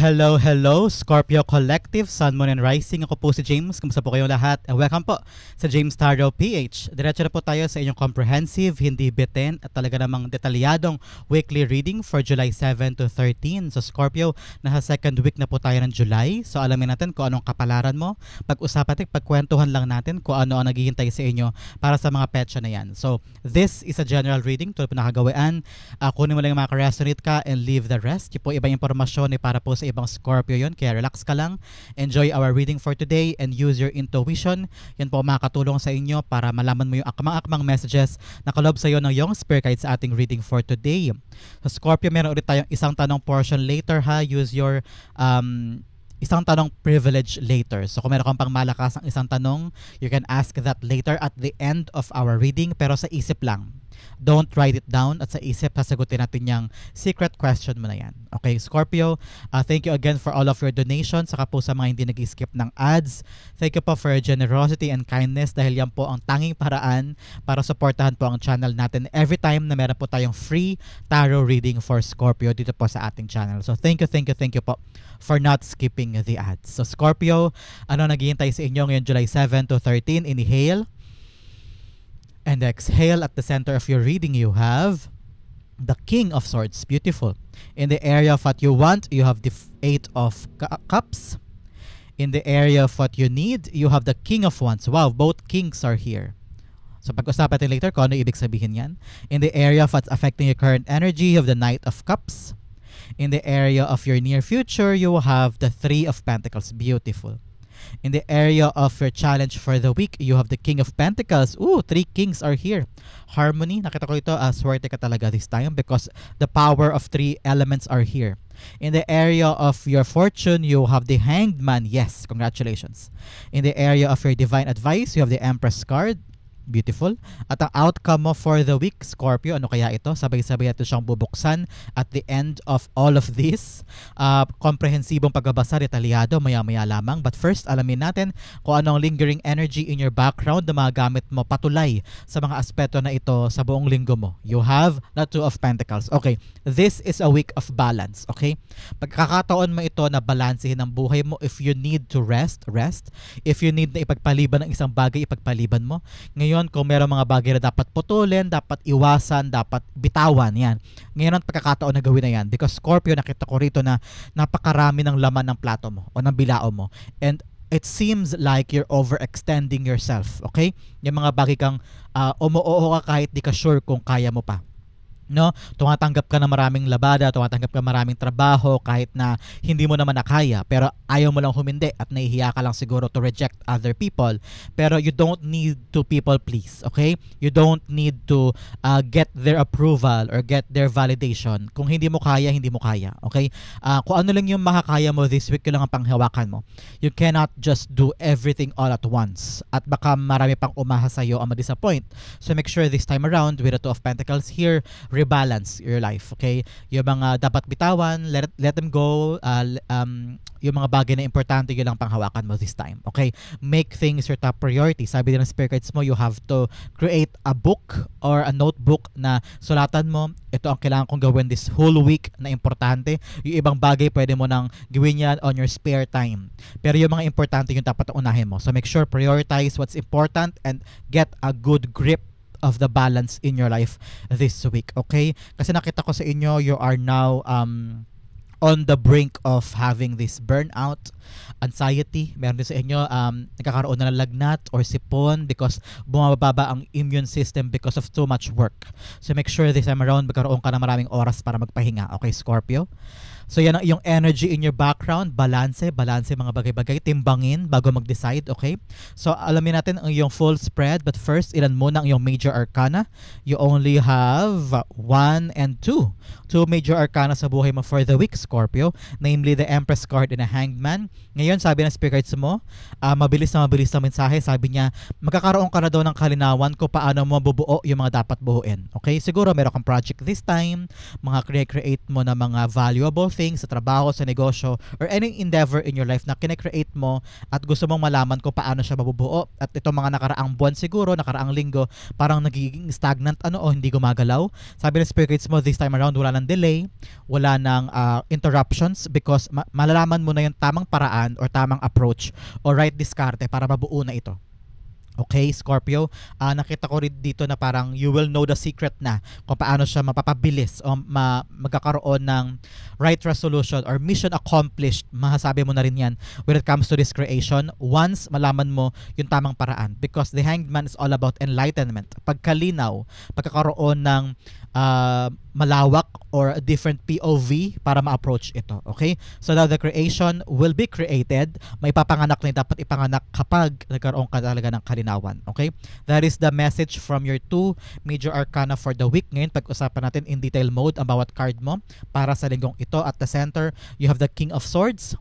Hello, hello, Scorpio Collective, Sun, Moon, and Rising. Ako po si James. Kumusta po kayong lahat? And welcome po sa James Tarot PH. Diretso na po tayo sa inyong comprehensive, hindi bitin, at talaga namang detalyadong weekly reading for July 7 to 13. So Scorpio, nasa second week na po tayo ng July. So alamin natin kung anong kapalaran mo. Pag-usapan natin, pagkwentuhan lang natin kung ano ang naghihintay sa inyo para sa mga petsa na yan. So this is a general reading. Tulad po nakagawaan. Kunin mo lang yung mga ka-resonate ka and leave the rest. Yung po ibang impormasyon ay para po sa ibang Scorpio yon, kaya relax ka lang, enjoy our reading for today and use your intuition. Yan po makakatulong sa inyo para malaman mo yung akmang-akmang messages na kalob sa iyo ng iyong spirit guide sa ating reading for today. Sa Scorpio, meron ulit tayong isang tanong portion later ha. Use your isang tanong privilege later. So kung meron kang pang malakas ang isang tanong, you can ask that later at the end of our reading, pero sa isip lang. Don't write it down at sa isip sasagutin natin yung secret question mo na yan. Okay, Scorpio, thank you again for all of your donations, saka po sa mga hindi nag-skip ng ads. Thank you po for your generosity and kindness dahil yan po ang tanging paraan para supportahan po ang channel natin every time na meron po tayong free tarot reading for Scorpio dito po sa ating channel. So thank you po for not skipping the ads. So Scorpio, ano naghihintay sa inyo ngayon July 7 to 13? Inhale and exhale. At the center of your reading, you have the King of Swords. Beautiful. In the area of what you want, you have the Eight of Cups. In the area of what you need, you have the King of Wands. Wow, both kings are here. So pag-usapan natin later kung ano ibig sabihin yan. In the area of what's affecting your current energy, you have the Knight of Cups. In the area of your near future, you have the Three of Pentacles. Beautiful. In the area of your challenge for the week, you have the King of Pentacles. Ooh, three kings are here. Harmony. Nakita ko ito, swerte ka talaga this time because the power of three elements are here. In the area of your fortune, you have the Hanged Man. Yes, congratulations. In the area of your divine advice, you have the Empress card. Beautiful. At ang outcome mo for the week, Scorpio, ano kaya ito? Sabay-sabay natin siyang bubuksan at the end of all of this. Komprehensibong pagbabasa, detalyado, maya-maya lamang. But first, alamin natin kung anong lingering energy in your background na magagamit mo patulay sa mga aspeto na ito sa buong linggo mo. You have the Two of Pentacles. Okay, this is a week of balance. Okay? Pagkakataon mo ito na balansehin ang buhay mo. If you need to rest, rest. If you need na ipagpaliban ng isang bagay, ipagpaliban mo. Ngayon, kung meron mga bagay na dapat putulin, dapat iwasan, dapat bitawan, yan. Ngayon ang pagkakataon na gawin na yan. Because Scorpio, nakita ko rito na napakarami ng laman ng plato mo o ng bilao mo. And it seems like you're overextending yourself, okay? Yung mga bagay kang umuoo ka kahit di ka sure kung kaya mo pa. No, tumatanggap ka ng maraming labada, tumatanggap ka ng maraming trabaho kahit na hindi mo naman nakaya, pero ayaw mo lang humindi at nahihiya ka lang siguro to reject other people. Pero you don't need to people please, okay? You don't need to get their approval or get their validation. Kung hindi mo kaya, hindi mo kaya, okay? Kung ano lang yung makakaya mo this week, yun lang ang panghawakan mo. You cannot just do everything all at once at baka marami pang umahas sa'yo ang ma-disappoint. So make sure this time around with the Two of Pentacles here, rebalance your life, okay? Yung mga dapat bitawan, let them go. Yung mga bagay na importante, yun lang panghawakan mo this time, okay? Make things your top priority. Sabi din ng spirit guides mo, you have to create a book or a notebook na sulatan mo, ito ang kailangan kong gawin this whole week na importante. Yung ibang bagay, pwede mo nang gawin yan on your spare time. Pero yung mga importante, yung dapat unahin mo. So make sure prioritize what's important and get a good grip of the balance in your life this week, okay? Kasi nakita ko sa inyo, you are now on the brink of having this burnout, anxiety. Meron din sa inyo nagkakaroon na ng lagnat or sipon because bumababa ang immune system because of too much work. So make sure this time around magkaroon ka na maraming oras para magpahinga, okay, Scorpio? So yan yung energy in your background, balance mga bagay-bagay, timbangin bago mag-decide, okay? So alamin natin ang yung full spread, but first, ilan muna ang yung major arcana. You only have 1 and 2. Two major arcana sa buhay mo for the week, Scorpio, namely the Empress card and a Hanged Man. Ngayon, sabi ng spirit guides mo, mabilis na mensahe. Sabi niya, magkakaroon ka na daw ng kalinawan kung paano mo mabubuo yung mga dapat buuin. Okay? Siguro meron kang project this time, mga create mo na mga valuable anything sa trabaho, sa negosyo, or any endeavor in your life na kinecreate mo at gusto mong malaman kung paano siya mabubuo. At itong mga nakaraang buwan siguro, nakaraang linggo, parang nagiging stagnant o hindi gumagalaw. Sabi ng spirit guides mo, this time around, wala ng delay, wala ng interruptions, because malalaman mo na yung tamang paraan or tamang approach or right diskarte para mabuo na ito. Okay, Scorpio, nakita ko rin dito na parang you will know the secret na kung paano siya mapapabilis o magkakaroon ng right resolution or mission accomplished. Masasabi mo na rin yan when it comes to this creation once malaman mo yung tamang paraan, because the Hanged Man is all about enlightenment, pagkalinaw, pagkakaroon ng malawak or a different POV para ma-approach ito. Okay? So now the creation will be created. May papanganak na dapat ipanganak kapag nagkaroon ka talaga ng kalinawan. Okay? That is the message from your 2 major arcana for the week. Ngayon, pag-usapan natin in detail mode ang bawat card mo para sa linggong ito. At the center, you have the King of Swords.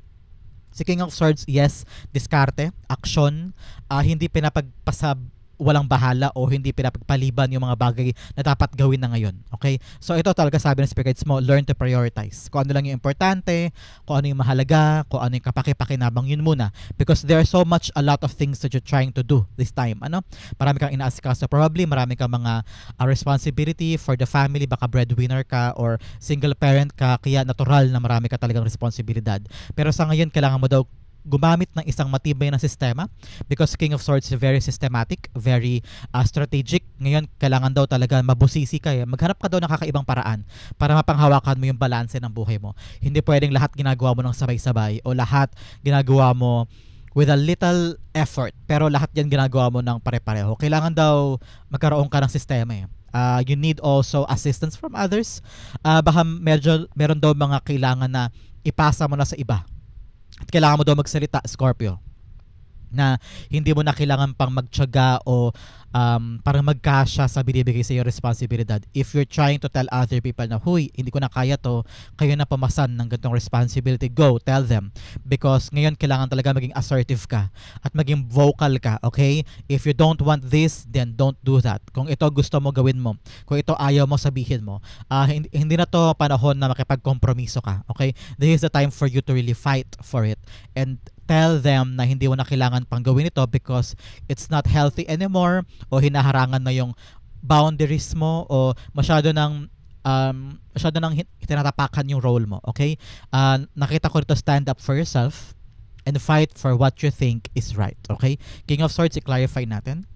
Si King of Swords, yes, diskarte, action, hindi pinapagpasab walang bahala o hindi pinapagpaliban yung mga bagay na dapat gawin na ngayon. Okay? So ito talaga sabi ng spirits mo, learn to prioritize. Kung ano lang yung importante, kung ano yung mahalaga, kung ano yung kapaki-pakinabang, yun muna. Because there are so much, a lot of things that you're trying to do this time. Marami kang inaasikaso probably, marami kang mga responsibility for the family, baka breadwinner ka or single parent ka, kaya natural na marami ka talagang responsibilidad. Pero sa ngayon, kailangan mo daw gumamit ng isang matibay na sistema, because King of Swords is very systematic, very strategic. Ngayon, kailangan daw talaga mabusisi ka. Maghanap ka daw ng kakaibang paraan para mapanghawakan mo yung balanse ng buhay mo. Hindi pwedeng lahat ginagawa mo ng sabay-sabay o lahat ginagawa mo with a little effort, pero lahat yan ginagawa mo ng pare-pareho. Kailangan daw magkaroon ka ng sistema. You need also assistance from others. Baka meron daw mga kailangan na ipasa mo na sa iba. At kailangan mo daw magsalita, Scorpio, na hindi mo na kailangan pang magtiyaga o parang magkasya sa binibigay sa iyo responsibilidad. If you're trying to tell other people na, huy, hindi ko na kaya to, kayo na pumasan ng ganitong responsibility, go, tell them. Because ngayon kailangan talaga maging assertive ka at maging vocal ka, okay? If you don't want this, then don't do that. Kung ito gusto mo, gawin mo. Kung ito ayaw mo, sabihin mo. Hindi na to panahon na makipagkompromiso ka, okay? This is the time for you to really fight for it and tell them na hindi mo na kailangan pang gawin ito because it's not healthy anymore, o hinaharangan na yung boundaries mo, o masyado nang tinatapakan yung role mo. Okay? Nakita ko dito, stand up for yourself and fight for what you think is right. Okay? King of Swords, i-clarify natin.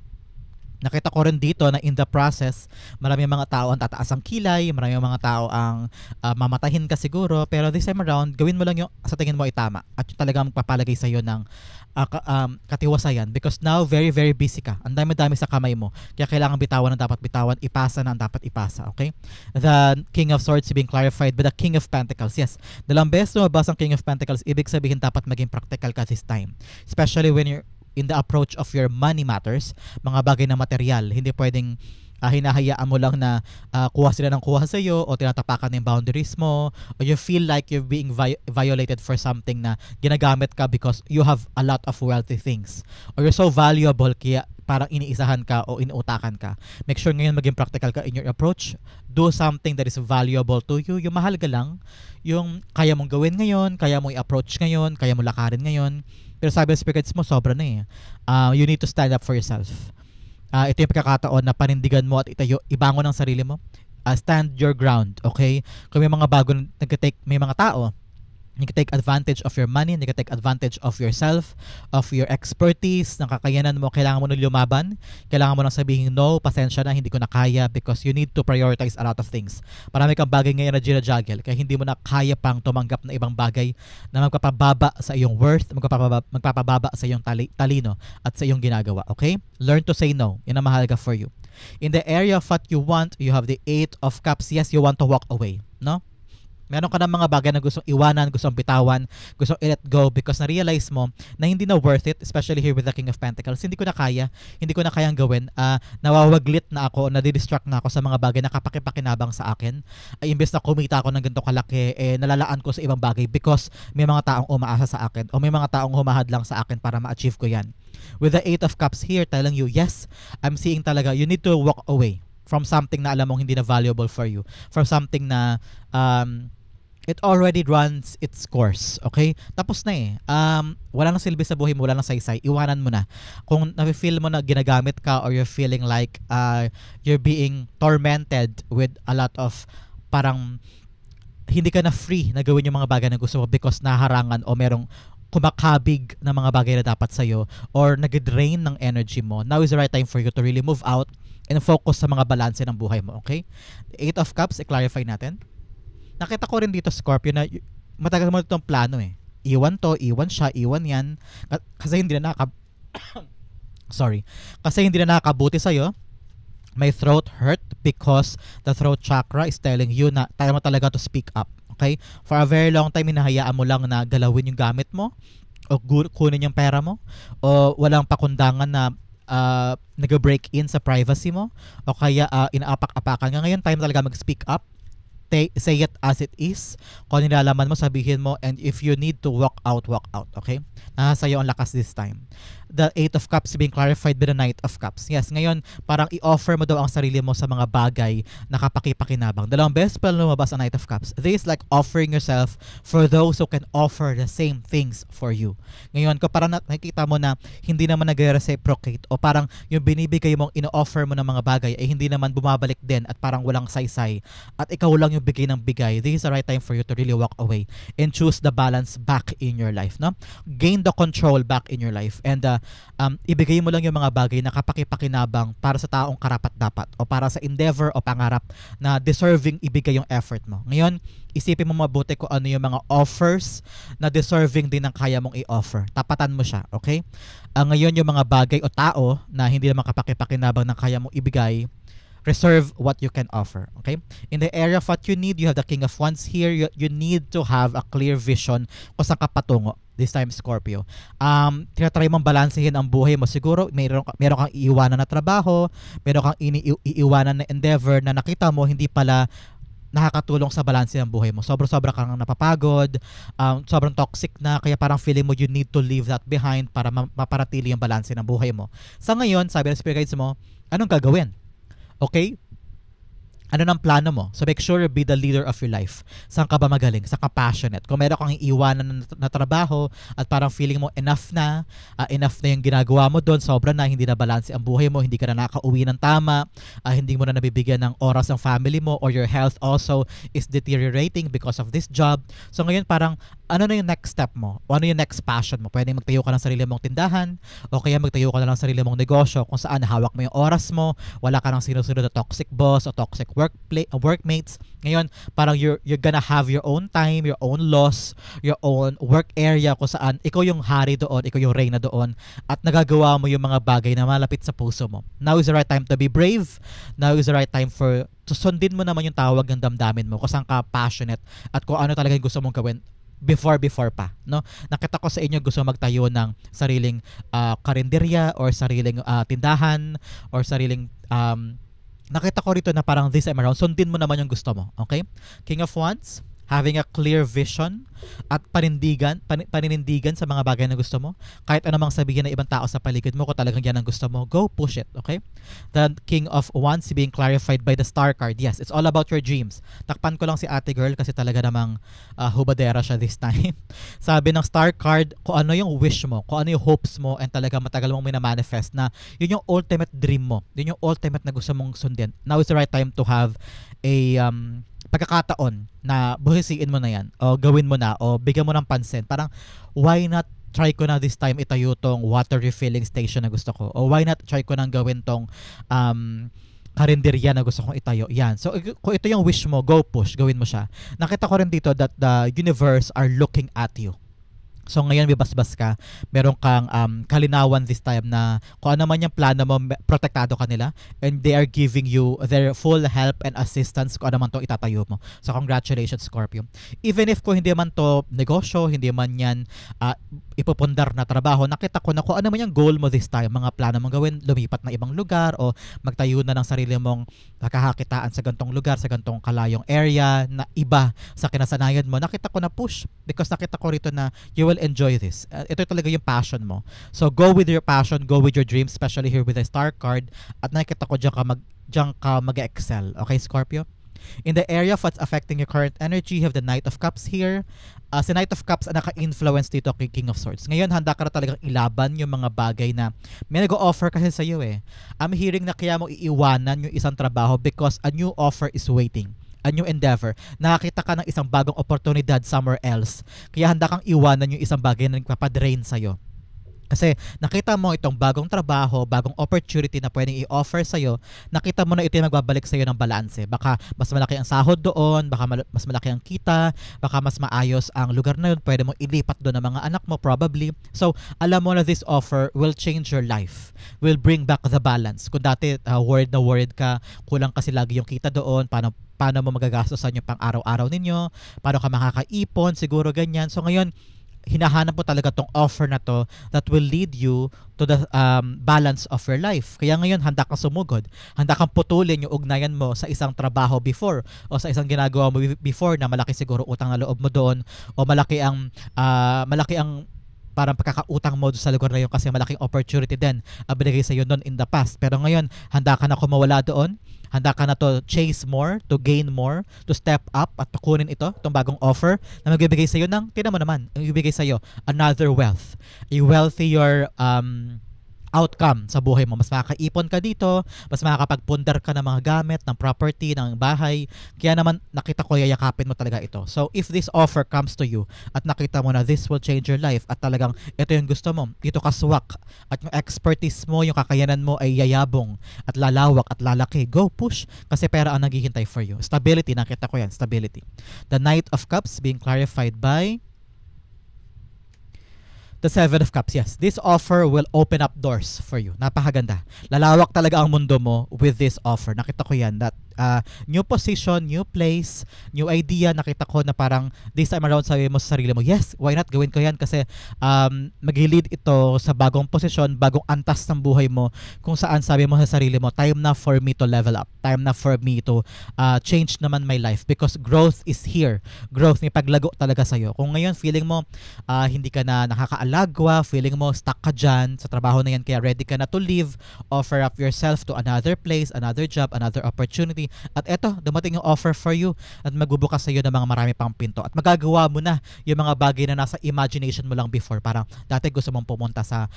Nakita ko rin dito na in the process, maraming mga tao ang tataas ang kilay, maraming mga tao ang mamatahin ka siguro, pero this time around, gawin mo lang yung sa tingin mo ay tama at yung talagang magpapalagay sa iyo ng katiwasayan, because now very very busy ka. Ang dami-dami sa kamay mo. Kaya kailangan bitawan ang dapat bitawan, ipasa na ang dapat ipasa, okay? The King of Swords being clarified by the King of Pentacles. Yes, dalawang beses lumabas ang King of Pentacles, ibig sabihin dapat maging practical ka this time. Especially when you're in the approach of your money matters, mga bagay na material. Hindi pwedeng hinahayaan mo lang na kuha sila ng kuha sa iyo o tinatapakan ng boundaries mo, o you feel like you're being violated for something na ginagamit ka because you have a lot of wealthy things, or you're so valuable kaya parang iniisahan ka o inuutakan ka. Make sure ngayon maging practical ka in your approach. Do something that is valuable to you. Yung mahalaga lang, yung kaya mong gawin ngayon, kaya mong i-approach ngayon, kaya mong lakarin ngayon. Pero sabi ng spirits mo, sobra na you need to stand up for yourself. Ito yung pagkakataon na panindigan mo at ibangon ang sarili mo. Stand your ground, okay? Kung may mga bago may mga tao nag-take advantage of your money, nag-take advantage of yourself, of your expertise, ng kakayanan mo, kailangan mo nang lumaban, kailangan mo nang sabihin, no, pasensya na, hindi ko na kaya, because you need to prioritize a lot of things. Marami kang bagay ngayon na ginajuggle, kaya hindi mo na kaya pang tumanggap na ibang bagay na magpapababa sa iyong worth, magpapababa sa iyong talino at sa iyong ginagawa, okay? Learn to say no. Yan ang mahalaga for you. In the area of what you want, you have the 8 of Cups. Yes, you want to walk away, no? Meron ka ng mga bagay na gustong iwanan, gustong bitawan, gustong i-let go because na-realize mo na hindi na worth it, especially here with the King of Pentacles. Hindi ko na kayang gawin. Nawawaglit na ako, nadidistract na ako sa mga bagay na kapakipakinabang sa akin. Imbes na kumita ako ng ganito kalaki, nalalaan ko sa ibang bagay because may mga taong umaasa sa akin o may mga taong humahad lang sa akin para ma-achieve ko yan. With the 8 of Cups here, telling you, yes, I'm seeing talaga, you need to walk away from something na alam mong hindi na valuable for you, from something na it already runs its course, okay? Tapos na eh. Wala nang silbi sa buhay mo, wala nang saysay, iwanan mo na. Kung nafe-feel mo na ginagamit ka or you're feeling like you're being tormented with a lot of parang hindi ka na free na gawin yung mga bagay na gusto mo because naharangan o merong kumakabig na mga bagay na dapat sa'yo or nag-drain ng energy mo, now is the right time for you to really move out and focus sa mga balanse ng buhay mo, okay? The Eight of Cups, i-clarify natin. Nakita ko rin dito, Scorpio, na matagal mo itong plano eh. Iwan to, iwan siya, iwan yan. Kasi hindi na sorry. Kasi hindi na nakakabuti sa'yo. May throat hurt because the throat chakra is telling you na tayo mo talaga to speak up. Okay? For a very long time, hinahayaan mo lang na galawin yung gamit mo o kunin yung pera mo o walang pakundangan na nag-break in sa privacy mo o kaya inaapak-apakan. Ngayon, time talaga mag-speak up. Say it as it is. Kung nilalaman mo, sabihin mo, and if you need to walk out, okay? Nasa iyo ang lakas this time. The Eight of Cups being clarified by the Knight of Cups. Yes, ngayon, parang i-offer mo daw ang sarili mo sa mga bagay na kapaki-pakinabang. Dalawang beses pa lumabas ang Knight of Cups. This is like offering yourself for those who can offer the same things for you. Ngayon, kung parang nakikita mo na hindi naman nag-reciprocate o parang yung binibigay mong ino-offer mo ng mga bagay ay hindi naman bumabalik din at parang walang saysay at ikaw lang yung bigay ng bigay, this is the right time for you to really walk away and choose the balance back in your life, no? Gain the control back in your life and ibigay mo lang yung mga bagay na kapaki-pakinabang para sa taong karapat-dapat o para sa endeavor o pangarap na deserving ibigay yung effort mo. Ngayon, isipin mo mabuti kung ano yung mga offers na deserving din ng kaya mong i-offer. Tapatan mo siya, okay? Ngayon, yung mga bagay o tao na hindi naman kapaki-pakinabang ng kaya mong ibigay, reserve what you can offer, okay? In the area of what you need, you have the King of Wands here. You need to have a clear vision kung saan ka patungo. This time, Scorpio. Tinatry mong balansehin ang buhay mo. Siguro, meron kang iiwanan na trabaho, meron kang iiwanan na endeavor na nakita mo hindi pala nakakatulong sa balanse ng buhay mo. Sobra-sobra kang napapagod, sobrang toxic na, kaya parang feeling mo you need to leave that behind para maparatili yung balanse ng buhay mo. Sa ngayon, sabi ng spirit guides mo, anong gagawin? Okay? Ano ng plano mo? So make sure you be the leader of your life. Saan ka ba magaling? Saan ka passionate? Kung meron kang iiwanan na trabaho at parang feeling mo enough na yung ginagawa mo doon, sobra na, hindi na balance ang buhay mo, hindi ka na nakauwi ng tama, hindi mo na nabibigyan ng oras ang family mo, or your health also is deteriorating because of this job. So ngayon parang, ano na yung next step mo? O ano yung next passion mo? Pwede magtayo ka ng sarili mong tindahan o kaya magtayo ka na ng sarili mong negosyo kung saan hawak mo yung oras mo, wala ka ng sinusunod na toxic boss o toxic workmates. Ngayon, parang you're gonna have your own time, your own loss, your own work area kung saan ikaw yung hari doon, ikaw yung reyna doon at nagagawa mo yung mga bagay na malapit sa puso mo. Now is the right time to be brave. Now is the right time for sundin mo naman yung tawag ng damdamin mo kung saan ka passionate at kung ano talaga yung gusto mong gawin before pa, no? Nakita ko sa inyo gusto magtayo ng sariling karinderya or sariling tindahan or sariling nakita ko rito na parang this time around sundin mo naman yung gusto mo, okay? King of Wands, having a clear vision at paninindigan sa mga bagay na gusto mo. Kahit anumang sabihin ng ibang tao sa paligid mo, kung talagang yan ang gusto mo, go push it, okay? The King of Wands being clarified by the Star card. Yes, it's all about your dreams. Takpan ko lang si ate girl kasi talaga namang hubadera siya this time. Sabi ng Star card, kung ano yung wish mo, kung ano yung hopes mo, and talaga matagal mong minamanifest na yun yung ultimate dream mo, yun yung ultimate na gusto mong sundin. Now is the right time to have a pagkakataon na buhisiin mo na yan o gawin mo na o bigyan mo ng pansin. Parang why not try ko na this time itayo tong water refilling station na gusto ko, o why not try ko nang gawin tong karinderya na gusto kong itayo. Yan. So kung ito yung wish mo, go push, gawin mo siya. Nakita ko rin dito that the universe are looking at you. So ngayon may basbas ka, meron kang kalinawan this time na kung ano man yung plano mo, protektado ka nila and they are giving you their full help and assistance kung ano man to itatayo mo. So congratulations, Scorpio. Even if kung hindi man to negosyo, hindi man yan ipupundar na trabaho, nakita ko na kung ano man yung goal mo this time, mga plano mong gawin, lumipat na ibang lugar o magtayo na ng sarili mong nakahakitaan sa gantong lugar, sa gantong kalayong area na iba sa kinasanayan mo, nakita ko na push because nakita ko rito na you will enjoy this. Ito talaga yung passion mo. So go with your passion, go with your dreams, especially here with the Star card, at nakita ko diyan ka mag-excel. Okay, Scorpio? In the area of what's affecting your current energy, you have the Knight of Cups here. Si Knight of Cups ang naka-influence dito kay King of Swords. Ngayon, handa ka na talagang ilaban yung mga bagay na may nag-o-offer kasi sa iyo eh. I'm hearing na kaya mo iiwanan yung isang trabaho because a new offer is waiting. A new endeavor. Nakakita ka ng isang bagong oportunidad somewhere else. Kaya handa kang iwanan yung isang bagay na nagpapadrain sa'yo. Kasi nakita mo itong bagong trabaho, bagong opportunity na pwedeng i-offer sa'yo, nakita mo na ito yung magbabalik sa'yo ng balanse. Baka mas malaki ang sahod doon, baka mas malaki ang kita, baka mas maayos ang lugar na yun, pwede mo ilipat doon ng mga anak mo probably. So, alam mo na this offer will change your life, will bring back the balance. Kung dati worried ka, kulang kasi lagi yung kita doon, paano mo magagastosan yung pang araw-araw ninyo, paano ka makakaipon, siguro ganyan. So ngayon, hinahanap mo talaga tong offer na to that will lead you to the balance of your life. Kaya ngayon, handa kang sumugod. Handa kang putulin yung ugnayan mo sa isang trabaho before o sa isang ginagawa mo before na malaki siguro utang na loob mo doon o malaki ang parang pagkakautang mo sa lugar na yun kasi malaking opportunity din ang binigay sa iyo noon in the past. Pero ngayon, handa ka na kumawala doon. Handa ka na to chase more, to gain more, to step up at kunin itong bagong offer na magbibigay sa iyo ng, tinan mo naman, magbibigay sa iyo another wealth. A wealthier outcome sa buhay mo. Mas makakaipon ka dito, mas makakapagpundar ka ng mga gamit, ng property, ng bahay. Kaya naman nakita ko yayakapin mo talaga ito. So if this offer comes to you at nakita mo na this will change your life at talagang ito yung gusto mo, ito kaswak at yung expertise mo, yung kakayanan mo ay yayabong at lalawak at lalaki, go push kasi pera ang naghihintay for you. Stability, nakita ko yan, stability. The Knight of Cups being clarified by the Seven of Cups. Yes, this offer will open up doors for you. Napakaganda. Lalawak talaga ang mundo mo with this offer. Nakita ko yan. That new position, new place, new idea. Nakita ko na parang this time around sabi mo sa sarili mo, yes, why not gawin ko yan? Kasi mag-lead ito sa bagong posisyon, bagong antas ng buhay mo kung saan sabi mo sa sarili mo, time na for me to level up. Time na for me to change naman my life because growth is here. Growth, may paglago talaga sa'yo. Kung ngayon feeling mo hindi ka na nakakaalagwa, feeling mo stuck ka dyan sa trabaho na yan, kaya ready ka na to leave, offer up yourself to another place, another job, another opportunity. At eto, dumating yung offer for you at magbubukas sa iyo ng mga marami pang pinto at magagawa mo na yung mga bagay na nasa imagination mo lang before. Parang dati gusto mong pumunta sa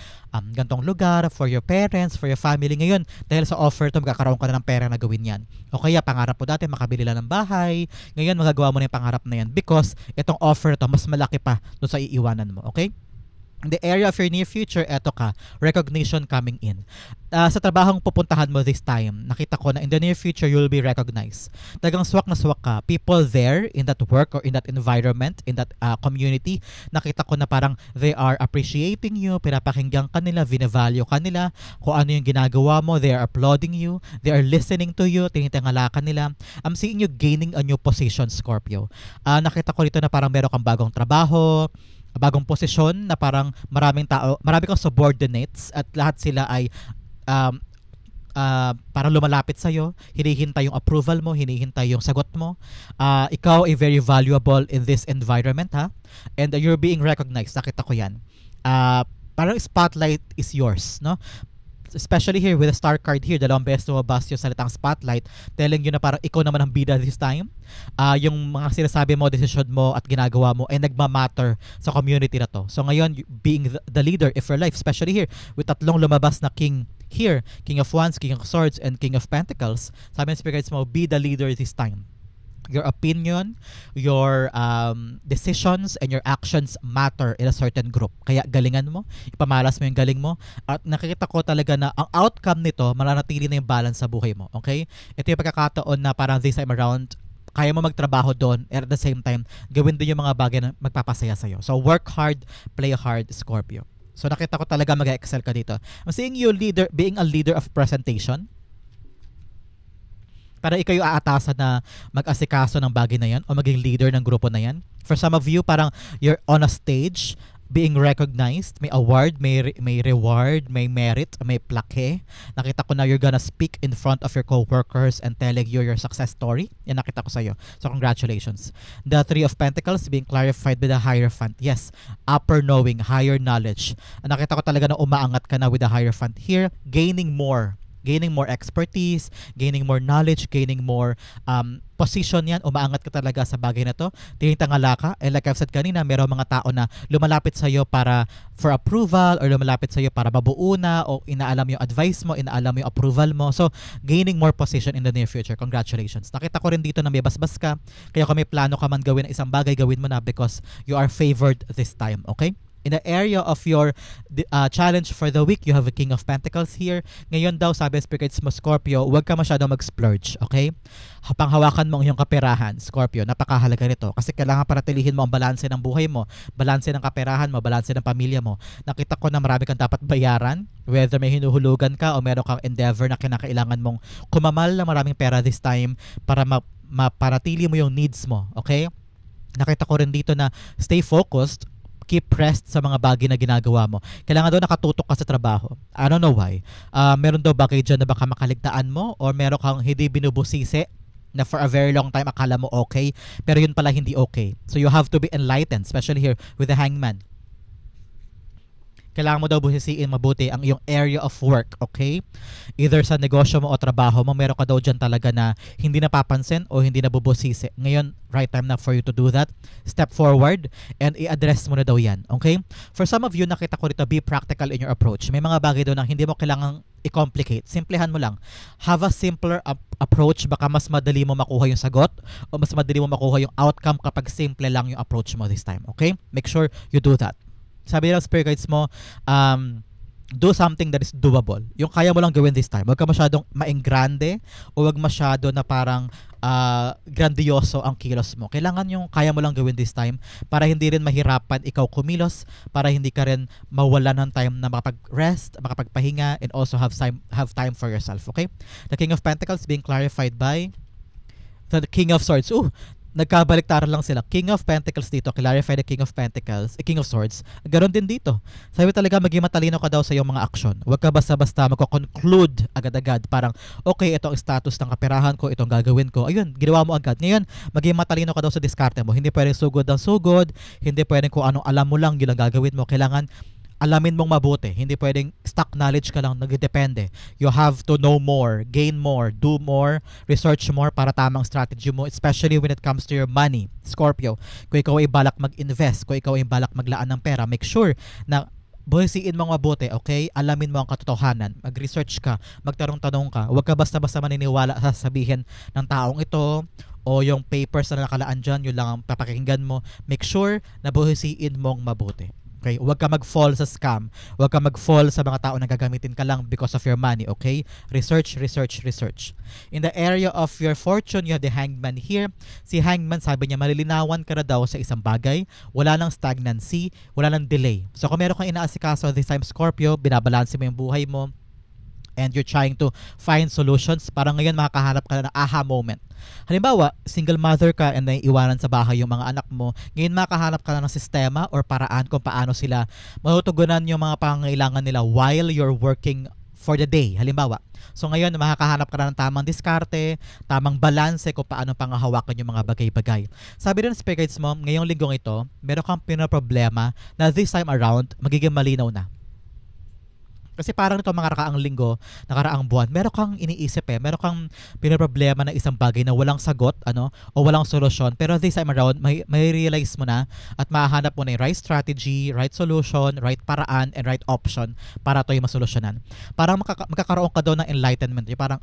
gantong lugar for your parents, for your family. Ngayon, dahil sa offer to, magkakaroon ka na ng pera na gawin yan. O kaya, pangarap mo dati, makabili lang ng bahay. Ngayon, magagawa mo na yung pangarap na yan because itong offer to, mas malaki pa doon sa iiwanan mo. Okay? In the area of your near future, eto ka, recognition coming in. Sa trabahong pupuntahan mo this time, nakita ko na in the near future, you'll be recognized. Talagang swak na swak ka. People there in that work or in that environment, in that community, nakita ko na parang they are appreciating you, pinapakinggan ka nila, vinavalue ka nila, kung ano yung ginagawa mo, they are applauding you, they are listening to you, tinitangala ka nila. I'm seeing you gaining a new position, Scorpio. Nakita ko dito na parang meron kang bagong trabaho, bagong posisyon na parang marami kang subordinates at lahat sila ay parang lumalapit sa'yo, hinihintay yung approval mo, hinihintay yung sagot mo. Ikaw ay very valuable in this environment, ha? And you're being recognized. Nakita ko yan. Parang spotlight is yours, no? Especially here with the star card here, dalawang beses lumabas yung salitang spotlight, telling you na parang ikaw naman ang bida this time. Yung mga sinasabi mo, decision mo at ginagawa mo ay nagmamatter sa community na to. So ngayon, being the leader of your life, especially here with tatlong lumabas na king here, King of Wands, King of Swords, and King of Pentacles, sabi ng spirits mo, be the leader this time. Your opinion, your decisions, and your actions matter in a certain group. Kaya galingan mo, ipamalas mo yung galing mo. At nakikita ko talaga na ang outcome nito, mananatili na yung balance sa buhay mo. Okay? Ito yung pagkakataon na parang this time around, kaya mo magtrabaho doon and at the same time, gawin din yung mga bagay na magpapasaya sa'yo. So work hard, play hard, Scorpio. So nakita ko talaga mag-excel ka dito. I'm seeing you being a leader of presentation. Para ikaw yung aatasan na mag-asikaso ng bagay na yan o maging leader ng grupo na yan. For some of you, parang you're on a stage, being recognized, may award, may reward, may merit, may plaque. Nakita ko na you're gonna speak in front of your co-workers and telling you your success story. Yan nakita ko sa'yo. So congratulations. The Three of Pentacles being clarified with the Hierophant. Yes, upper knowing, higher knowledge. Nakita ko talaga na umaangat ka na with the Hierophant here, gaining more Gaining more expertise, gaining more knowledge, gaining more position yan, umaangat ka talaga sa bagay na to, tinitangala ka, and like I've said kanina, meron mga tao na lumalapit sa'yo para for approval or lumalapit sa'yo para mabuo na o inaalam yung advice mo, inaalam yung approval mo. So, gaining more position in the near future. Congratulations. Nakita ko rin dito na may basbas ka, kaya kung may plano ka man gawin ng isang bagay, gawin mo na because you are favored this time, okay? In the area of your challenge for the week, you have a King of Pentacles here. Ngayon daw, sabi ng spirits mo, Scorpio, huwag ka masyadong mag-splurge, okay? Panghawakan mo ang iyong kaperahan, Scorpio. Napakahalaga nito kasi kailangan paratilihin mo ang balanse ng buhay mo, balanse ng kaperahan mo, balanse ng pamilya mo. Nakita ko na marami kang dapat bayaran, whether may hinuhulugan ka o meron kang endeavor na kinakailangan mong kumamal na maraming pera this time para maparatili mo yung needs mo, okay? Nakita ko rin dito na stay focused, keep pressed sa mga bagay na ginagawa mo. Kailangan daw nakatutok ka sa trabaho. I don't know why. Meron daw bagay dyan na baka makaligtaan mo or meron kang hindi binubusisi na for a very long time akala mo okay, pero yun pala hindi okay. So you have to be enlightened, especially here with the Hangman. Kailangan mo daw busisiin mabuti ang iyong area of work, okay? Either sa negosyo mo o trabaho mo, meron ka daw dyan talaga na hindi napapansin o hindi nabubusisi. Ngayon, right time na for you to do that. Step forward and i-address mo na daw yan, okay? For some of you, nakita ko rito, be practical in your approach. May mga bagay daw na hindi mo kailangang i-complicate. Simplihan mo lang. Have a simpler approach. Baka mas madali mo makuha yung sagot o mas madali mo makuha yung outcome kapag simple lang yung approach mo this time, okay? Make sure you do that. Sabi ng spirit guides mo, do something that is doable. Yung kaya mo lang gawin this time. Huwag ka masyadong maenggrande o huwag masyado na parang grandioso ang kilos mo. Kailangan yung kaya mo lang gawin this time para hindi rin mahirapan ikaw kumilos, para hindi ka rin mawalan ng time na makapag-rest, makapagpahinga, and also have time for yourself. Okay? The King of Pentacles being clarified by the King of Swords. Nagkabaliktaran lang sila. King of Pentacles dito, clarify the King of Pentacles, King of Swords. Ganon din dito. Sabi talaga, maging matalino ka daw sa iyong mga aksyon. Huwag ka basta-basta magko-conclude agad-agad. Parang, okay, ito ang status ng kaperahan ko, itong gagawin ko. Ayun, ginawa mo agad. Ngayon, maging matalino ka daw sa diskarte mo. Hindi pwedeng sugod ng sugod. Hindi pwedeng kung anong alam mo lang, yun ang gagawin mo. Kailangan alamin mong mabuti. Hindi pwedeng stock knowledge ka lang, nagdepende. You have to know more, gain more, do more, research more para tamang strategy mo, especially when it comes to your money. Scorpio, kung ikaw ay balak mag-invest, kung ikaw ay balak maglaan ng pera, make sure na buhisiin mo mabuti, okay? Alamin mo ang katotohanan. Mag-research ka, magtanong-tanong ka. Huwag ka basta-basta maniniwala sa sabihin ng taong ito o yung papers na nakalaan dyan, yun lang ang papakinggan mo. Make sure na buhisiin mong mabuti. Okay? Huwag ka mag-fall sa scam. Huwag ka mag-fall sa mga tao na gagamitin ka lang because of your money. Okay? Research, research, research. In the area of your fortune, you have the Hangman here. Si Hangman, sabi niya, malilinawan ka na daw sa isang bagay. Wala nang stagnancy, wala nang delay. So kung meron kang inaasikaso this time, Scorpio, binabalanse mo yung buhay mo, and you're trying to find solutions, parang ngayon makakahanap ka na ng aha moment. Halimbawa, single mother ka and naiiwanan sa bahay yung mga anak mo, ngayon makahanap ka na ng sistema or paraan kung paano sila matutugunan yung mga pangangailangan nila while you're working for the day. Halimbawa, so ngayon makakahanap ka na ng tamang diskarte, tamang balanse kung paano pangahawakan yung mga bagay-bagay. Sabi rin ng spirit guides mo, ngayong linggong ito, meron kang pinaproblema na this time around, magiging malinaw na. Kasi parang ito mga nakaraang linggo, nakaraang buwan, meron kang iniisip meron kang pinaproblema na isang bagay na walang sagot, o walang solusyon. Pero this time around, may realize mo na at mahanap mo na yung right strategy, right solution, right paraan, and right option para ito yung masolusyonan. Parang magkakaroon ka daw ng enlightenment. Yung parang,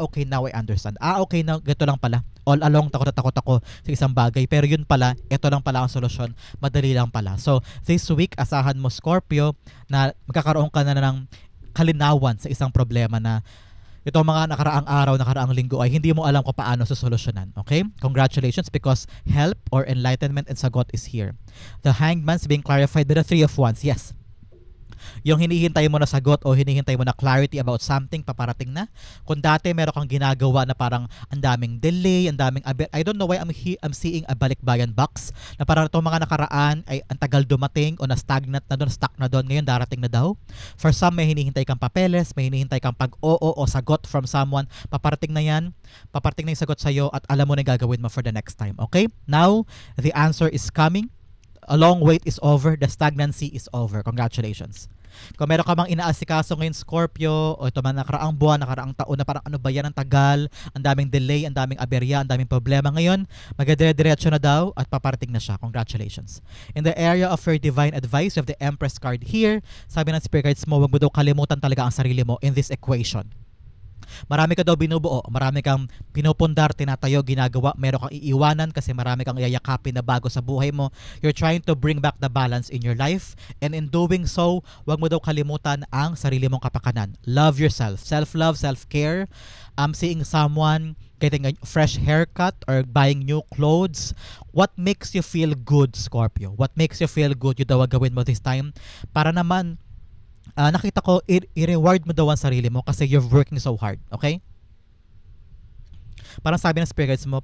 okay, now I understand. Okay, now, ganito lang pala. All along, takot ako sa isang bagay. Pero yun pala, ito lang pala ang solusyon. Madali lang pala. So, this week, asahan mo, Scorpio, na magkakaroon ka na ng kalinawan sa isang problema na ito mga nakaraang araw, nakaraang linggo ay hindi mo alam kung paano sosolusyonan. Okay? Congratulations because help or enlightenment and sagot is here. The Hangman's being clarified by the Three of Wands. Yes. Yung hinihintay mo na sagot o hinihintay mo na clarity about something, paparating na. Kung dati meron kang ginagawa na parang ang daming delay, ang daming I don't know why I'm seeing a balikbayan box na parang itong mga nakaraan ay ang tagal dumating o na-stagnant na doon, stuck na doon, ngayon darating na daw. For some, may hinihintay kang papeles, may hinihintay kang pag-oo o sagot from someone, paparating na yan, paparating na yung sagot sa'yo at alam mo na gagawin mo for the next time. Okay? Now, the answer is coming. A long wait is over. The stagnancy is over. Congratulations. Kung meron ka mang inaasikaso ngayon, Scorpio, o ito man nakaraang buwan, nakaraang taon na parang ano ba yan, ang tagal, ang daming delay, ang daming aberya, ang daming problema ngayon, magdire-diretso na daw at paparating na siya. Congratulations. In the area of your divine advice, you have the Empress card here. Sabi ng spirit guides mo, wag mo daw kalimutan talaga ang sarili mo in this equation. Marami ka daw binubuo, marami kang pinupundar, tinatayo, ginagawa, meron kang iiwanan kasi marami kang yayakapin na bago sa buhay mo. You're trying to bring back the balance in your life, and in doing so, wag mo daw kalimutan ang sarili mong kapakanan. Love yourself. Self-love, self-care. Seeing someone getting a fresh haircut or buying new clothes. What makes you feel good, Scorpio? What makes you feel good, yun daw ang gawin mo this time para naman nakita ko, i-reward mo daw ang sarili mo kasi you're working so hard, okay? Parang sabi ng spirit guides mo,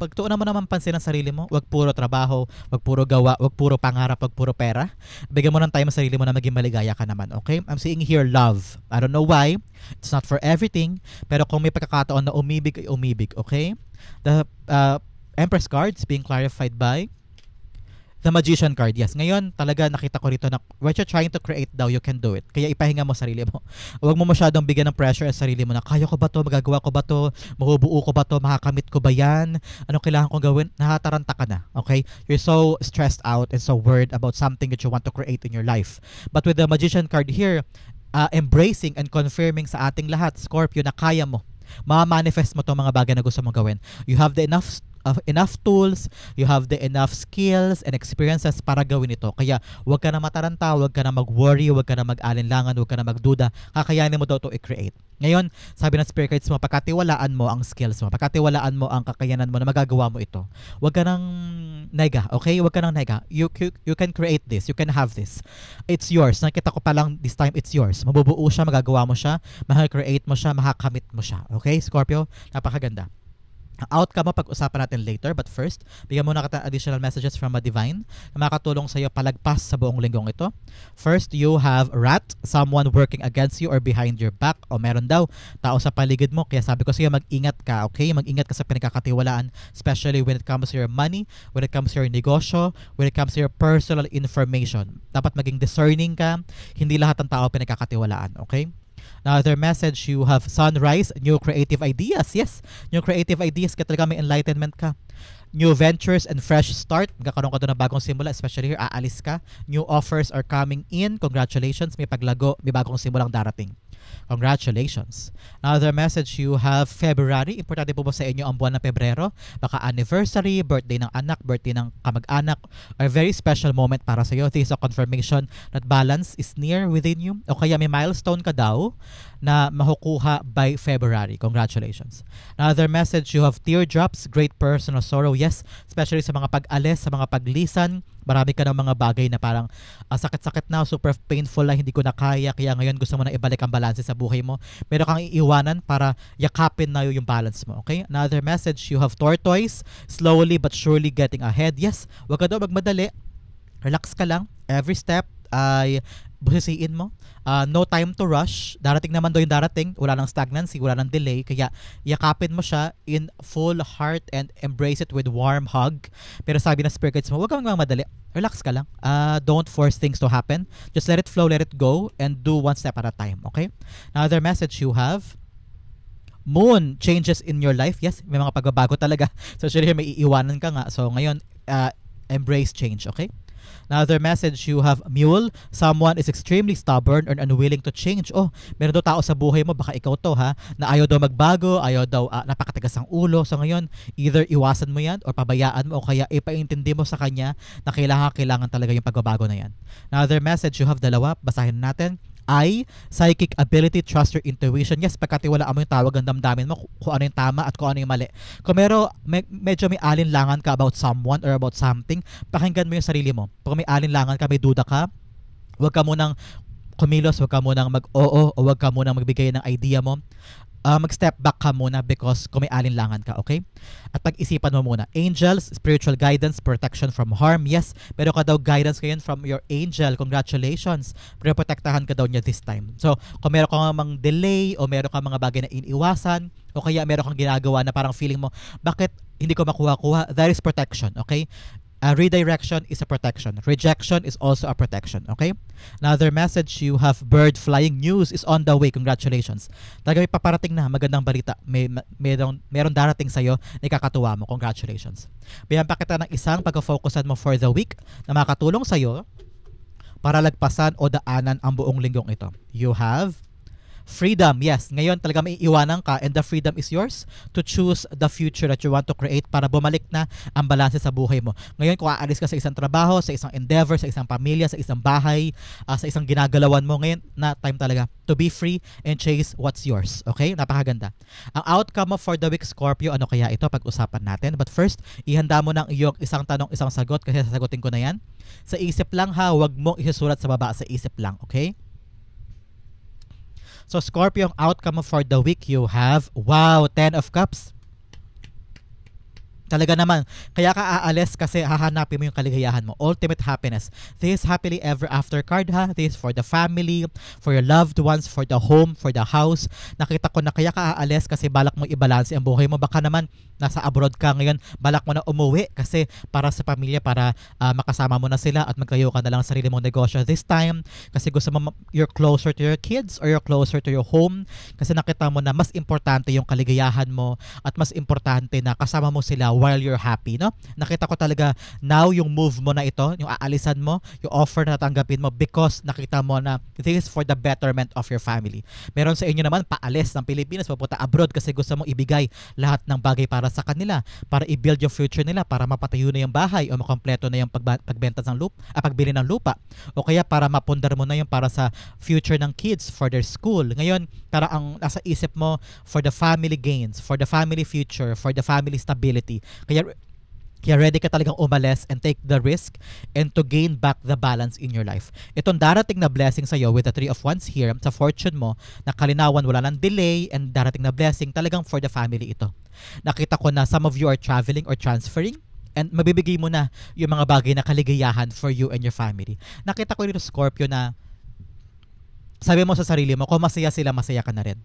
pagtuunan mo naman pansin ang sarili mo, wag puro trabaho, wag puro gawa, wag puro pangarap, wag puro pera. Bigyan mo ng time sa sarili mo na maging maligaya ka naman, okay? I'm seeing here love. I don't know why. It's not for everything. Pero kung may pagkakataon na umibig, ay umibig, okay? The Empress cards being clarified by the Magician card. Yes, ngayon talaga nakita ko rito na what you're trying to create daw, you can do it. Kaya ipahinga mo sarili mo. Huwag mo masyadong bigyan ng pressure sa sarili mo na kaya ko ba to, magagawa ko ba to, mabubuo ko ba to, makakamit ko ba yan, anong kailangan kong gawin, nahataranta ka na, okay? You're so stressed out and so worried about something that you want to create in your life. But with the Magician card here, embracing and confirming sa ating lahat, Scorpio, na kaya mo, ma-manifest mo itong mga bagay na gusto mong gawin. You have the enough tools, you have the enough skills and experiences para gawin ito. Kaya huwag ka na mataranta, huwag ka na mag-worry, huwag ka na mag-alinlangan, huwag ka na magduda. Kakayanin mo daw ito i-create. Ngayon, sabi ng spirit guides mo, pagkatiwalaan mo ang skills mo, pagkatiwalaan mo ang kakayanan mo na magagawa mo ito. Huwag ka nang nega, okay? Huwag ka nang nega. You can create this, you can have this. It's yours. Nakita ko pa lang this time, it's yours. Mabubuo siya, magagawa mo siya, makakreate mo siya, makakamit mo siya. Okay, Scorpio? Napakaganda. Ang outcome mo pag-usapan natin later, but first, bigyan muna kita additional messages from a divine na makakatulong sa iyo palagpas sa buong linggong ito. First, you have rat, someone working against you or behind your back, o meron daw tao sa paligid mo. Kaya sabi ko sa iyo, mag-ingat ka, okay? Mag-ingat ka sa pinagkakatiwalaan, especially when it comes to your money, when it comes to your negosyo, when it comes to your personal information. Dapat maging discerning ka, hindi lahat ng tao pinagkakatiwalaan, okay? Another message, you have sunrise, new creative ideas. Yes, new creative ideas. Kaya talaga may enlightenment ka. New ventures and fresh start. Magkakaroon ka doon ng bagong simula, especially here, aalis ka. New offers are coming in. Congratulations, may paglago, may bagong simulang darating. Congratulations. Another message, you have February. Importante po ba sa inyo ang buwan ng Pebrero? Baka anniversary, birthday ng anak, birthday ng kamag-anak, or very special moment para sa iyo. This is a confirmation that balance is near within you. O kaya may milestone ka daw na makukuha by February. Congratulations. Another message, you have teardrops, great personal sorrow. Yes, especially sa mga pag-alis, sa mga paglisan. Marami ka ng mga bagay na parang sakit-sakit na, super painful na, hindi ko na kaya. Kaya ngayon gusto mo na ibalik ang balance sa buhay mo. Meron kang iiwanan para yakapin na yung balance mo. Okay? Another message, you have tortoise, slowly but surely getting ahead. Yes, wag ka daw magmadali. Relax ka lang. Every step ay busisiin mo. No time to rush. Darating naman daw yung darating. Wala nang stagnancy, wala nang delay. Kaya yakapin mo siya in full heart and embrace it with warm hug. Pero sabi ng spirit guides mo, huwag kang magmadali. Relax ka lang. Don't force things to happen. Just let it flow, let it go, and do one step at a time. Okay? Another message you have, moon changes in your life. Yes, may mga pagbabago talaga. So, actually, may iiwanan ka nga. So, ngayon, embrace change. Okay? Another message, you have mule, someone is extremely stubborn or unwilling to change. Oh, meron daw tao sa buhay mo, baka ikaw to ha, na ayaw daw magbago, ayaw daw napakatigas ang ulo. So ngayon, either iwasan mo yan or pabayaan mo o kaya ipaintindi mo sa kanya na kailangan talaga yung pagbabago na yan. Another message, you have dalawa, basahin natin. I, psychic ability, trust your intuition. Yes, pagkatiwalaan mo yung tawag ng damdamin mo kung ano yung tama at kung ano yung mali. Kung medyo may alinlangan ka about someone or about something, pakinggan mo yung sarili mo. Kung may alinlangan ka, may duda ka, huwag ka munang kumilos, huwag ka munang mag-oo, o huwag ka munang magbigay ng idea mo. Mag-step back ka muna because kung may alinlangan ka, okay? At pag-isipan mo muna. Angels, spiritual guidance, protection from harm. Yes, meron ka daw guidance ngayon from your angel. Congratulations. Pero protektahan ka daw niya this time. So, kung meron kang mga delay o meron kang mga bagay na iniiwasan o kaya meron kang ginagawa na parang feeling mo, bakit hindi ko makuha-kuha? That is protection, okay? Redirection is a protection. Rejection is also a protection. Okay? Another message, you have bird flying news is on the way. Congratulations. Talaga may paparating na magandang balita. Meron darating sa'yo na ikakatuwa mo. Congratulations. Bigyan pa kita ng isang pag-focusan mo for the week na makatulong sa'yo para lagpasan o daanan ang buong linggong ito. You have freedom. Yes, ngayon talaga may iwanan ka and the freedom is yours to choose the future that you want to create para bumalik na ang balanse sa buhay mo. Ngayon kung aalis ka sa isang trabaho, sa isang endeavor, sa isang pamilya, sa isang bahay, sa isang ginagalawan mo, ngayon na time talaga to be free and chase what's yours. Okay? Napakaganda. Ang outcome mo for the week, Scorpio, ano kaya ito? Pag-usapan natin. But first, ihanda mo ng iyong isang tanong, isang sagot kasi sasagutin ko na yan. Sa isip lang ha, huwag mong isusulat sa baba, sa isip lang. Okay? So Scorpio, ang outcome for the week, you have, wow, 10 of Cups. Talaga naman, kaya ka aalis kasi hahanapin mo yung kaligayahan mo. Ultimate happiness. This happily ever after card ha. This for the family, for your loved ones, for the home, for the house. Nakita ko na kaya ka aalis kasi balak mo i-balance ang buhay mo. Baka naman nasa abroad ka ngayon, balak mo na umuwi kasi para sa pamilya, para makasama mo na sila at magkayo ka na lang sarili mong negosyo this time. Kasi gusto mo you're closer to your kids or you're closer to your home. Kasi nakita mo na mas importante yung kaligayahan mo at mas importante na kasama mo sila while you're happy, no? Nakita ko talaga now yung move mo na ito, yung aalisan mo, yung offer na tanggapin mo because nakita mo na this is for the betterment of your family. Meron sa inyo naman paalis ng Pilipinas, papunta abroad kasi gusto mong ibigay lahat ng bagay para sa kanila, para i-build yung future nila, para mapatayo na yung bahay o makompleto na yung pagbenta ng lupa, pagbili ng lupa, o kaya para mapundar mo na yung para sa future ng kids for their school. Ngayon, para ang nasa isip mo for the family gains, for the family future, for the family stability. Kaya ready ka talagang umalis and take the risk and to gain back the balance in your life. Itong darating na blessing sa'yo with the 3 of Wands here sa fortune mo, na kalinawan, wala ng delay and darating na blessing talagang for the family ito. Nakita ko na some of you are traveling or transferring and mabibigay mo na yung mga bagay na kaligayahan for you and your family. Nakita ko dito, Scorpio, na sabi mo sa sarili mo, kung masaya sila, masaya ka na rin.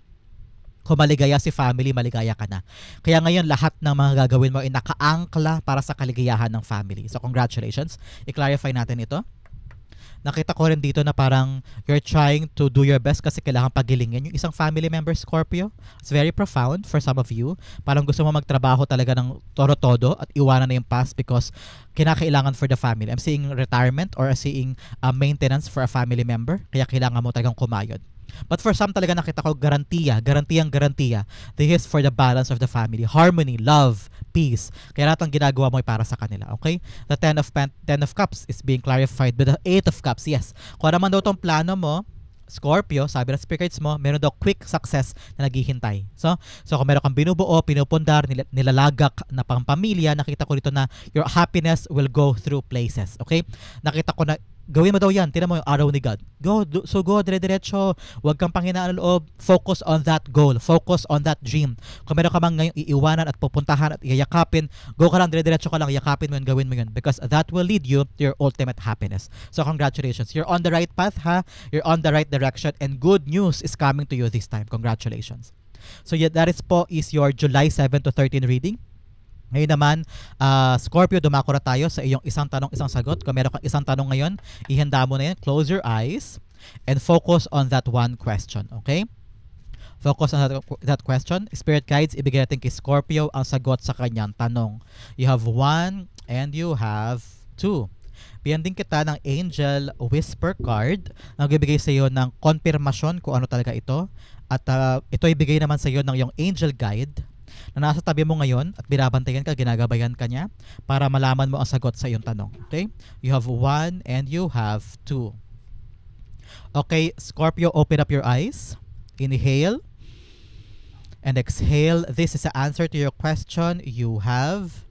Kung maligaya si family, maligaya ka na. Kaya ngayon, lahat ng mga gagawin mo ay nakaangkla para sa kaligayahan ng family. So, congratulations. I-clarify natin ito. Nakita ko rin dito na parang you're trying to do your best kasi kailangan pagilingin yung isang family member, Scorpio. It's very profound for some of you. Parang gusto mo magtrabaho talaga ng todo-todo at iwanan na yung past because kinakailangan for the family. I'm seeing retirement or seeing maintenance for a family member. Kaya kailangan mo talagang kumayod. But for some talaga nakita ko garantiya. This is for the balance of the family. Harmony, love, peace. Kaya lahat ng ginagawa mo ay para sa kanila. Okay? The 10 of Cups is being clarified with the 8 of Cups. Yes. Kung naman daw itong plano mo, Scorpio, sabi ng spirits mo, meron daw quick success na naghihintay. So kung meron kang binubuo, pinupundar, nilalagak na pampamilya, nakita ko dito na your happiness will go through places. Okay? Nakita ko na gawin mo daw yan. Tingnan mo yung araw ni God. Go, dire-diretso. Huwag kang panghinaan ng loob. Focus on that goal. Focus on that dream. Kung meron ka mang ngayong iiwanan at pupuntahan at iyakapin, go ka lang, dire-diretso ka lang, yakapin mo yun, gawin mo yun. Because that will lead you to your ultimate happiness. So congratulations. You're on the right path, ha? You're on the right direction and good news is coming to you this time. Congratulations. So yeah, that is your July 7 to 13 reading. Ngayon naman, Scorpio, dumako na tayo sa iyong isang tanong, isang sagot. Kung meron kang isang tanong ngayon, ihanda mo na yan. Close your eyes and focus on that one question. Okay? Focus on that question. Spirit guides, ibigay natin kay Scorpio ang sagot sa kanyang tanong. You have 1 and you have 2. Bigyan din kita ng Angel Whisper card na magbibigay sa iyo ng konfirmasyon kung ano talaga ito. At ito ibigay naman sa iyo ng iyong Angel Guide na nasa tabi mo ngayon at binabantayan ka, ginagabayan ka niya para malaman mo ang sagot sa iyong tanong. Okay? You have 1 and you have 2. Okay, Scorpio, open up your eyes. Inhale and exhale. This is the answer to your question. You have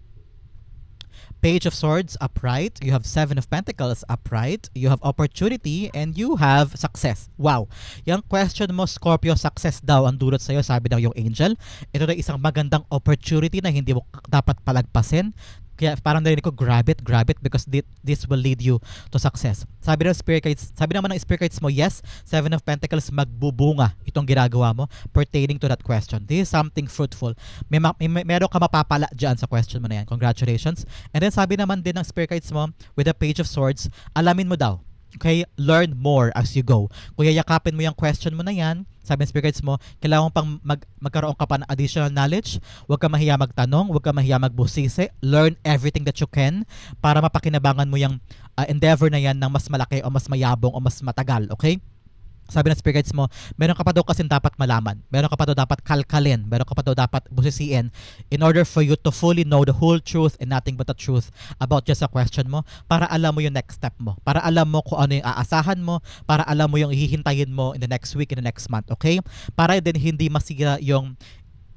Page of Swords upright, you have 7 of Pentacles upright, you have opportunity, and you have success. Wow! Yung question mo, Scorpio, success daw ang dulot sa'yo, sabi ng yung angel. Ito na isang magandang opportunity na hindi mo dapat palagpasin. Kaya parang narinig ko, grab it because this will lead you to success. Sabi naman ng spirit guides mo, yes, Seven of Pentacles, magbubunga itong ginagawa mo pertaining to that question. This is something fruitful. Meron ka mapapala dyan sa question mo na yan. Congratulations. And then sabi naman din ng spirit guides mo, with the Page of Swords, alamin mo daw. Okay? Learn more as you go. Kung yayakapin mo yung question mo na yan, sabi ng spirit guides mo, kailangan pang magkaroon ka pa ng additional knowledge. Huwag ka mahiya magtanong, huwag ka mahiya magbusisi. Learn everything that you can para mapakinabangan mo yung endeavor na yan ng mas malaki o mas mayabong o mas matagal. Okay? Sabi ng spirit guides mo, meron ka pa daw kasi dapat malaman. Meron ka pa daw dapat kalkalin. Meron ka pa daw dapat busisiin in order for you to fully know the whole truth and nothing but the truth about just a question mo, para alam mo yung next step mo. Para alam mo kung ano yung aasahan mo. Para alam mo yung hihintayin mo in the next week, in the next month. Okay? Para din hindi masira yung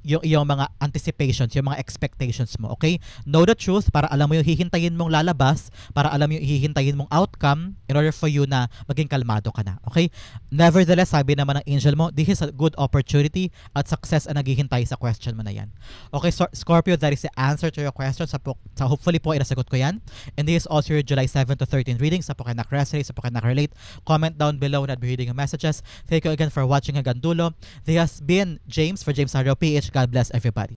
mga anticipations, yung mga expectations mo, okay? Know the truth para alam mo yung hihintayin mong lalabas, para alam mo yung hihintayin mong outcome in order for you na maging kalmado ka na, okay? Nevertheless, sabi naman ng angel mo, this is a good opportunity at success ang naghihintay sa question mo na yan. Okay, so, Scorpio, that is the answer to your question. Sa hopefully po ay nasagot ko yan. And this is also your July 7 to 13 reading. Sa po kayo nak-resonate, sa po kayo nak-relate, comment down below and I'll be reading your messages. Thank you again for watching hanggang dulo. This has been James for James Tardao PH. God bless everybody.